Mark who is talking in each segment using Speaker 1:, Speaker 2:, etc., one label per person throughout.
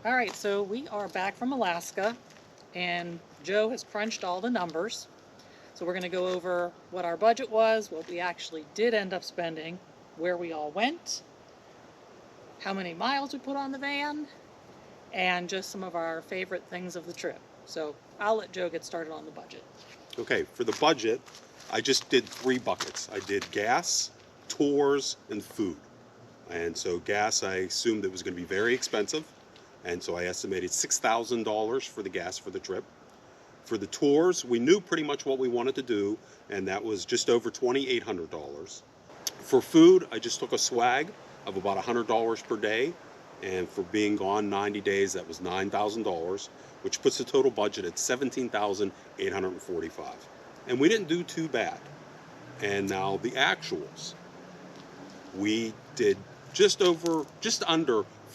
Speaker 1: All right, so we are back from Alaska, and Joe has crunched all the numbers. So we're going to go over what our budget was, what we actually did end up spending, where we all went, how many miles we put on the van, and just some of our favorite things of the trip. So I'll let Joe get started on the budget.
Speaker 2: Okay, for the budget, I just did 3 buckets. I did gas, tours, and food. And so gas, I assumed it was going to be very expensive. And so I estimated $6,000 for the gas for the trip. For the tours, we knew pretty much what we wanted to do, and that was just over $2,800. For food, I just took a swag of about $100 per day. And for being gone 90 days, that was $9,000, which puts the total budget at $17,845. And we didn't do too bad. And now the actuals. We did just under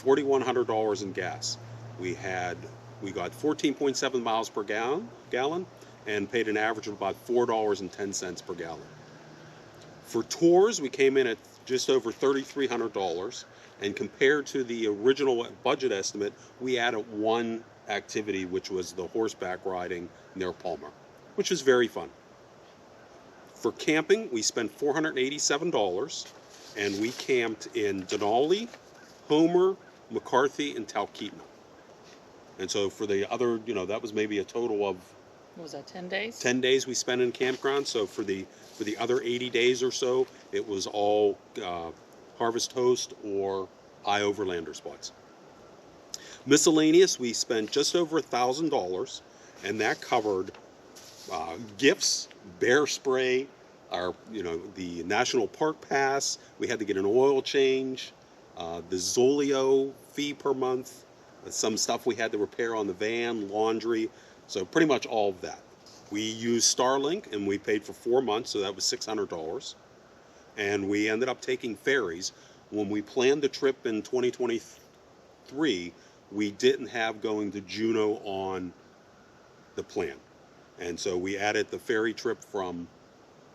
Speaker 2: $4,100 in gas. We got 14.7 miles per gallon and paid an average of about $4.10 per gallon. For tours, we came in at just over $3,300, and compared to the original budget estimate, we added one activity, which was the horseback riding near Palmer, which was very fun. For camping, we spent $487, and we camped in Denali, Homer, McCarthy, and Talkeetna. And so for the other, that was maybe a total of,
Speaker 1: What was that, 10 days?
Speaker 2: 10 days we spent in campground. So for the other 80 days or so, it was all Harvest Host or iOverlander spots. Miscellaneous, we spent just over $1,000, and that covered gifts, bear spray, the National Park Pass. We had to get an oil change, the Zolio fee per month, some stuff we had to repair on the van, laundry, so pretty much all of that. We used Starlink, and we paid for 4 months, so that was $600. And we ended up taking ferries. When we planned the trip in 2023, we didn't have going to Juno on the plan. And so we added the ferry trip from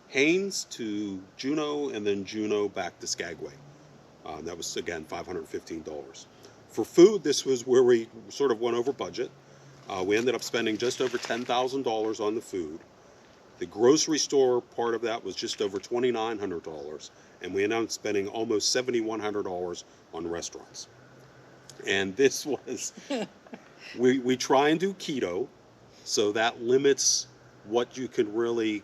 Speaker 2: Haines to Juno, and then Juno back to Skagway. That was, again, $515. For food, this was where we sort of went over budget. We ended up spending just over $10,000 on the food. The grocery store part of that was just over $2,900, and we ended up spending almost $7,100 on restaurants. And this was, we try and do keto, so that limits what you can really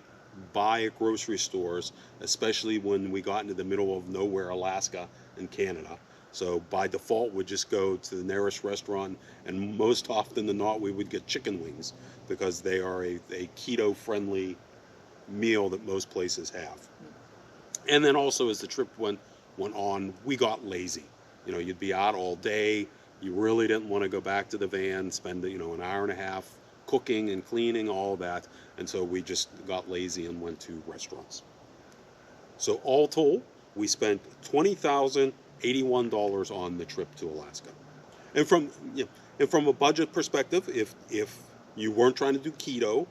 Speaker 2: buy at grocery stores, especially when we got into the middle of nowhere, Alaska and Canada. So by default, we'd just go to the nearest restaurant, and most often than not, we would get chicken wings because they are a keto-friendly meal that most places have. And then also, as the trip went on, we got lazy. You'd be out all day. You really didn't want to go back to the van, spend an hour and a half cooking and cleaning, all that. And so we just got lazy and went to restaurants. So all told, we spent $20,081 on the trip to Alaska. And from a budget perspective, if you weren't trying to do keto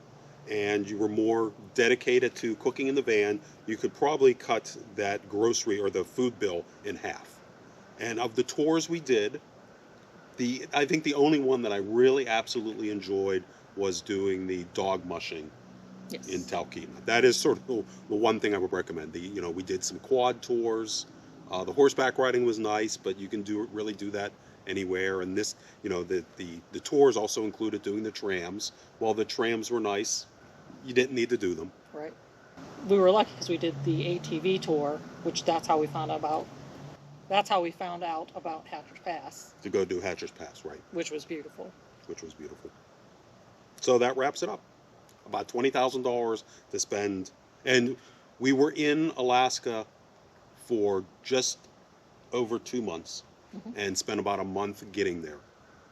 Speaker 2: and you were more dedicated to cooking in the van, you could probably cut that grocery or the food bill in half. And of the tours we did, I think the only one that I really absolutely enjoyed was doing the dog mushing.
Speaker 1: Yes.
Speaker 2: In Talkeetna. That is sort of the one thing I would recommend. We did some quad tours. The horseback riding was nice, but you can really do that anywhere. And this, the tours also included doing the trams. While the trams were nice, you didn't need to do them.
Speaker 1: Right. We were lucky because we did the ATV tour, which that's how we found out about Hatcher's Pass.
Speaker 2: To go do Hatcher's Pass, right?
Speaker 1: Which was beautiful.
Speaker 2: So that wraps it up. About $20,000 to spend, and we were in Alaska for just over 2 months, and spent about a month getting there.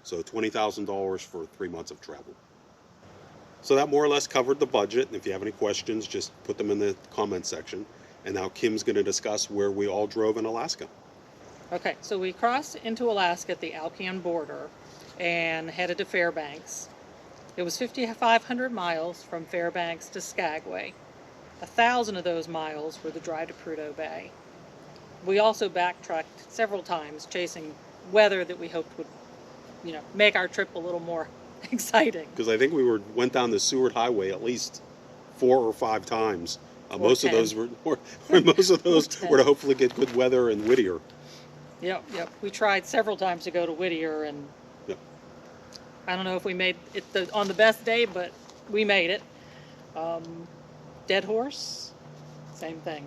Speaker 2: So $20,000 for 3 months of travel. So that more or less covered the budget. And if you have any questions, just put them in the comment section. And now Kim's going to discuss where we all drove in Alaska.
Speaker 1: Okay, so we crossed into Alaska at the Alcan border and headed to Fairbanks. It was 5,500 miles from Fairbanks to Skagway. 1,000 of those miles were the drive to Prudhoe Bay. We also backtracked several times, chasing weather that we hoped would make our trip a little more exciting.
Speaker 2: Because I think we went down the Seward Highway at least 4 or 5 times.
Speaker 1: Or
Speaker 2: Most of
Speaker 1: 10.
Speaker 2: those most of those
Speaker 1: 10.
Speaker 2: were to hopefully get good weather in Whittier.
Speaker 1: Yep. We tried several times to go to Whittier, and
Speaker 2: Yep.
Speaker 1: I don't know if we made it on the best day, but we made it. Dead Horse, same thing.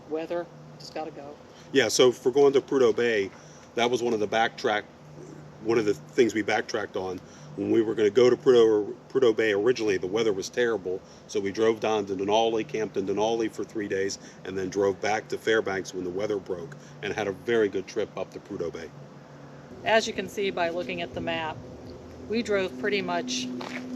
Speaker 1: Weather, just got to go.
Speaker 2: Yeah, so for going to Prudhoe Bay, that was one of the things we backtracked on. When we were going to go to Prudhoe Bay originally, the weather was terrible, so we drove down to Denali, camped in Denali for 3 days, and then drove back to Fairbanks when the weather broke, and had a very good trip up to Prudhoe Bay.
Speaker 1: As you can see by looking at the map, we drove pretty much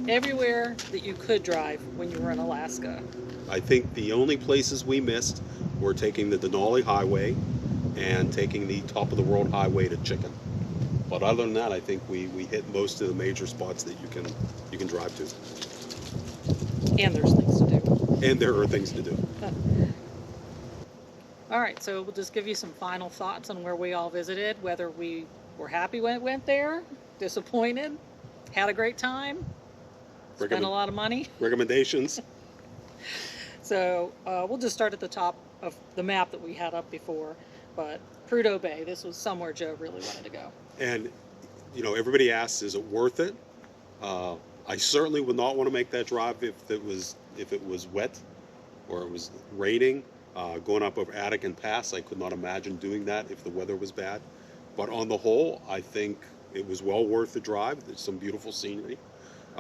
Speaker 1: everywhere that you could drive when you were in Alaska.
Speaker 2: I think the only places we missed were taking the Denali Highway and taking the top of the world highway to Chicken. But other than that, I think we hit most of the major spots that you can drive to.
Speaker 1: And there's things to do.
Speaker 2: And there are things to do.
Speaker 1: All right, so we'll just give you some final thoughts on where we all visited, whether we were happy when it went there, disappointed, had a great time, spent a lot of money.
Speaker 2: Recommendations?
Speaker 1: So we'll just start at the top of the map that we had up before. But Prudhoe Bay, this was somewhere Joe really wanted to go.
Speaker 2: And, everybody asks, is it worth it? I certainly would not want to make that drive if it was wet or it was raining. Going up over Attican Pass, I could not imagine doing that if the weather was bad. But on the whole, I think it was well worth the drive. There's some beautiful scenery.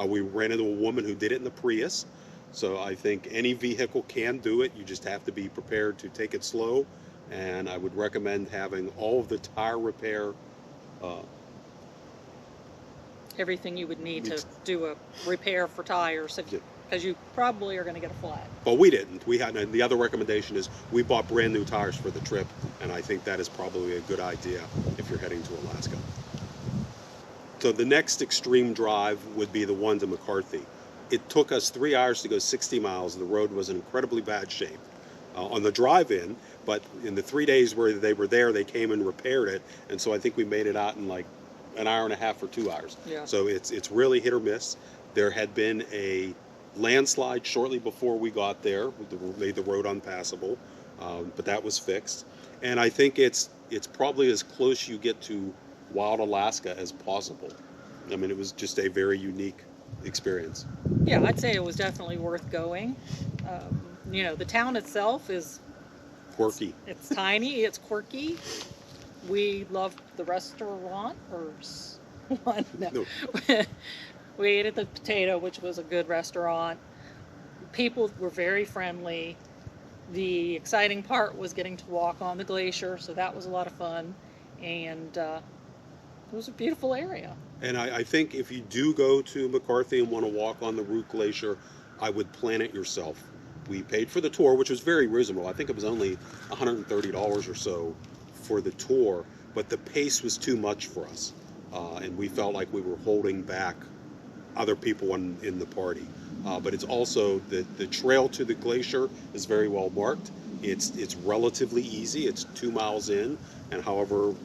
Speaker 2: We ran into a woman who did it in the Prius. So I think any vehicle can do it. You just have to be prepared to take it slow. And I would recommend having all of the tire repair.
Speaker 1: Everything you would need to do a repair for tires, because you probably are going to get a flat.
Speaker 2: But we didn't. The other recommendation is we bought brand new tires for the trip, and I think that is probably a good idea if you're heading to Alaska. So the next extreme drive would be the one to McCarthy. It took us 3 hours to go 60 miles. The road was in incredibly bad shape on the drive-in, but in the 3 days where they were there, they came and repaired it, and so I think we made it out in like an hour and a half or 2 hours.
Speaker 1: Yeah.
Speaker 2: So it's really hit or miss. There had been a landslide shortly before we got there, made the road unpassable, but that was fixed. And I think it's probably as close you get to wild Alaska as possible. I mean, it was just a very unique experience.
Speaker 1: Yeah, I'd say it was definitely worth going. The town itself is
Speaker 2: Quirky.
Speaker 1: It's tiny, it's quirky. We loved the restaurant, No. We ate at the Potato, which was a good restaurant. People were very friendly. The exciting part was getting to walk on the glacier, so that was a lot of fun. And it was a beautiful area.
Speaker 2: And I think if you do go to McCarthy and want to walk on the Root Glacier, I would plan it yourself. We paid for the tour, which was very reasonable. I think it was only $130 or so for the tour, but the pace was too much for us. And we felt like we were holding back other people in the party. But it's also, the trail to the glacier is very well marked. It's relatively easy. It's 2 miles in, and however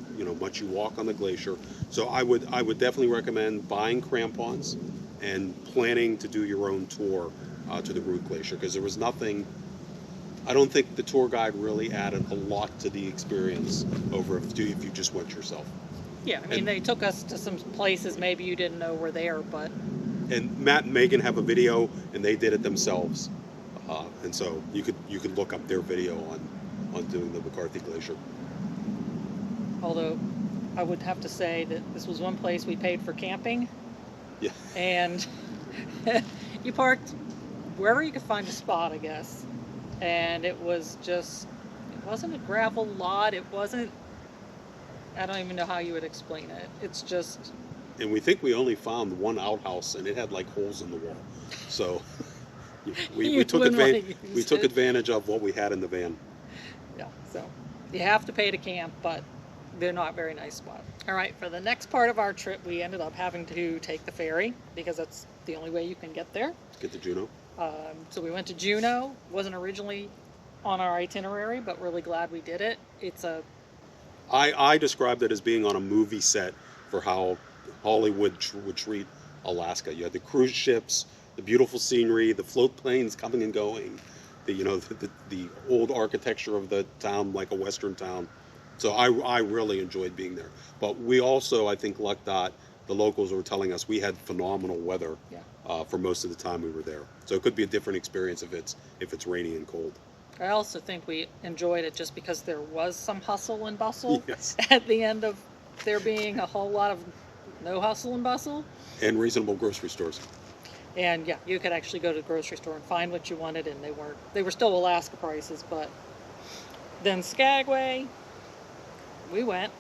Speaker 2: much you walk on the glacier. So I would definitely recommend buying crampons and planning to do your own tour to the Root Glacier, because there was nothing. I don't think the tour guide really added a lot to the experience over if you just went yourself.
Speaker 1: Yeah, I mean, they took us to some places maybe you didn't know were there, but.
Speaker 2: And Matt and Megan have a video, and they did it themselves, and so you could look up their video on doing the McCarthy Glacier.
Speaker 1: Although I would have to say that this was one place we paid for camping.
Speaker 2: Yeah.
Speaker 1: And you parked wherever you could find a spot, I guess. And it wasn't a gravel lot. It wasn't, I don't even know how you would explain it. It's just.
Speaker 2: And we think we only found one outhouse, and it had like holes in the wall. So we took advantage of what we had in the van.
Speaker 1: Yeah, so you have to pay to camp, but they're not very nice spots. All right, for the next part of our trip, we ended up having to take the ferry because that's the only way you can get there.
Speaker 2: Get to Juno.
Speaker 1: So we went to Juno. Wasn't originally on our itinerary, but really glad we did it. I described it as being on a movie set for how
Speaker 2: Hollywood would treat Alaska. You had the cruise ships, the beautiful scenery, the float planes coming and going, the old architecture of the town like a western town. So I really enjoyed being there. But we also, I think, lucked out. The locals were telling us we had phenomenal weather for most of the time we were there. So it could be a different experience if it's rainy and cold.
Speaker 1: I also think we enjoyed it just because there was some hustle and bustle
Speaker 2: Yes.
Speaker 1: at the end of there being a whole lot of no hustle and bustle.
Speaker 2: And reasonable grocery stores.
Speaker 1: And yeah, you could actually go to the grocery store and find what you wanted, and they were still Alaska prices. But then Skagway, we went.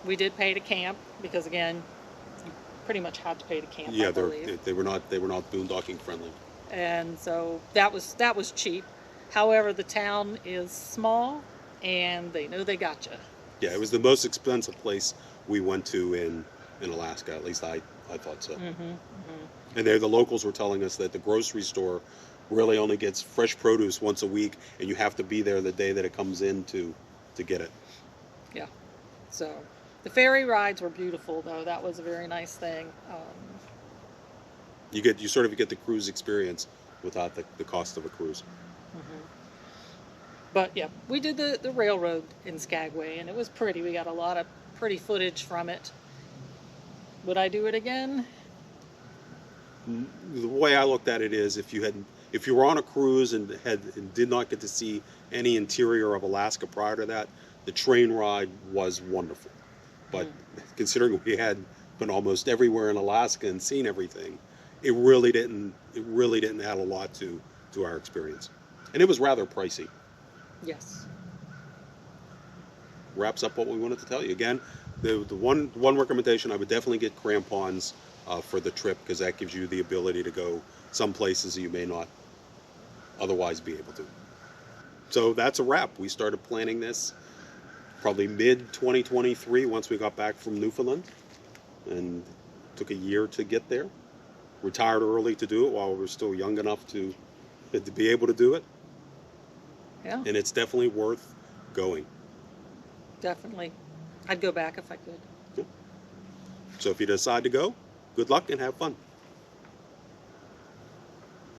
Speaker 1: We did pay to camp because, again, you pretty much had to pay to camp.
Speaker 2: Yeah,
Speaker 1: I believe.
Speaker 2: they were not boondocking friendly.
Speaker 1: And so that was cheap. However, the town is small, and they know they got you.
Speaker 2: Yeah, it was the most expensive place we went to in Alaska. At least I thought so. And there, the locals were telling us that the grocery store really only gets fresh produce once a week, and you have to be there the day that it comes in to get it.
Speaker 1: Yeah. So the ferry rides were beautiful, though. That was a very nice thing.
Speaker 2: You sort of get the cruise experience without the cost of a cruise.
Speaker 1: But yeah, we did the railroad in Skagway, and it was pretty. We got a lot of pretty footage from it. Would I do it again?
Speaker 2: The way I looked at it is, if you were on a cruise and did not get to see any interior of Alaska prior to that, the train ride was wonderful. But considering we had been almost everywhere in Alaska and seen everything, it really didn't add a lot to our experience, and it was rather pricey.
Speaker 1: Yes.
Speaker 2: Wraps up what we wanted to tell you. Again, the one recommendation, I would definitely get crampons for the trip, because that gives you the ability to go some places you may not otherwise be able to. So that's a wrap. We started planning this probably mid-2023 once we got back from Newfoundland, and took a year to get there. Retired early to do it while we were still young enough to be able to do it.
Speaker 1: Yeah.
Speaker 2: And it's definitely worth going.
Speaker 1: Definitely. I'd go back if I could.
Speaker 2: So if you decide to go, good luck and have fun.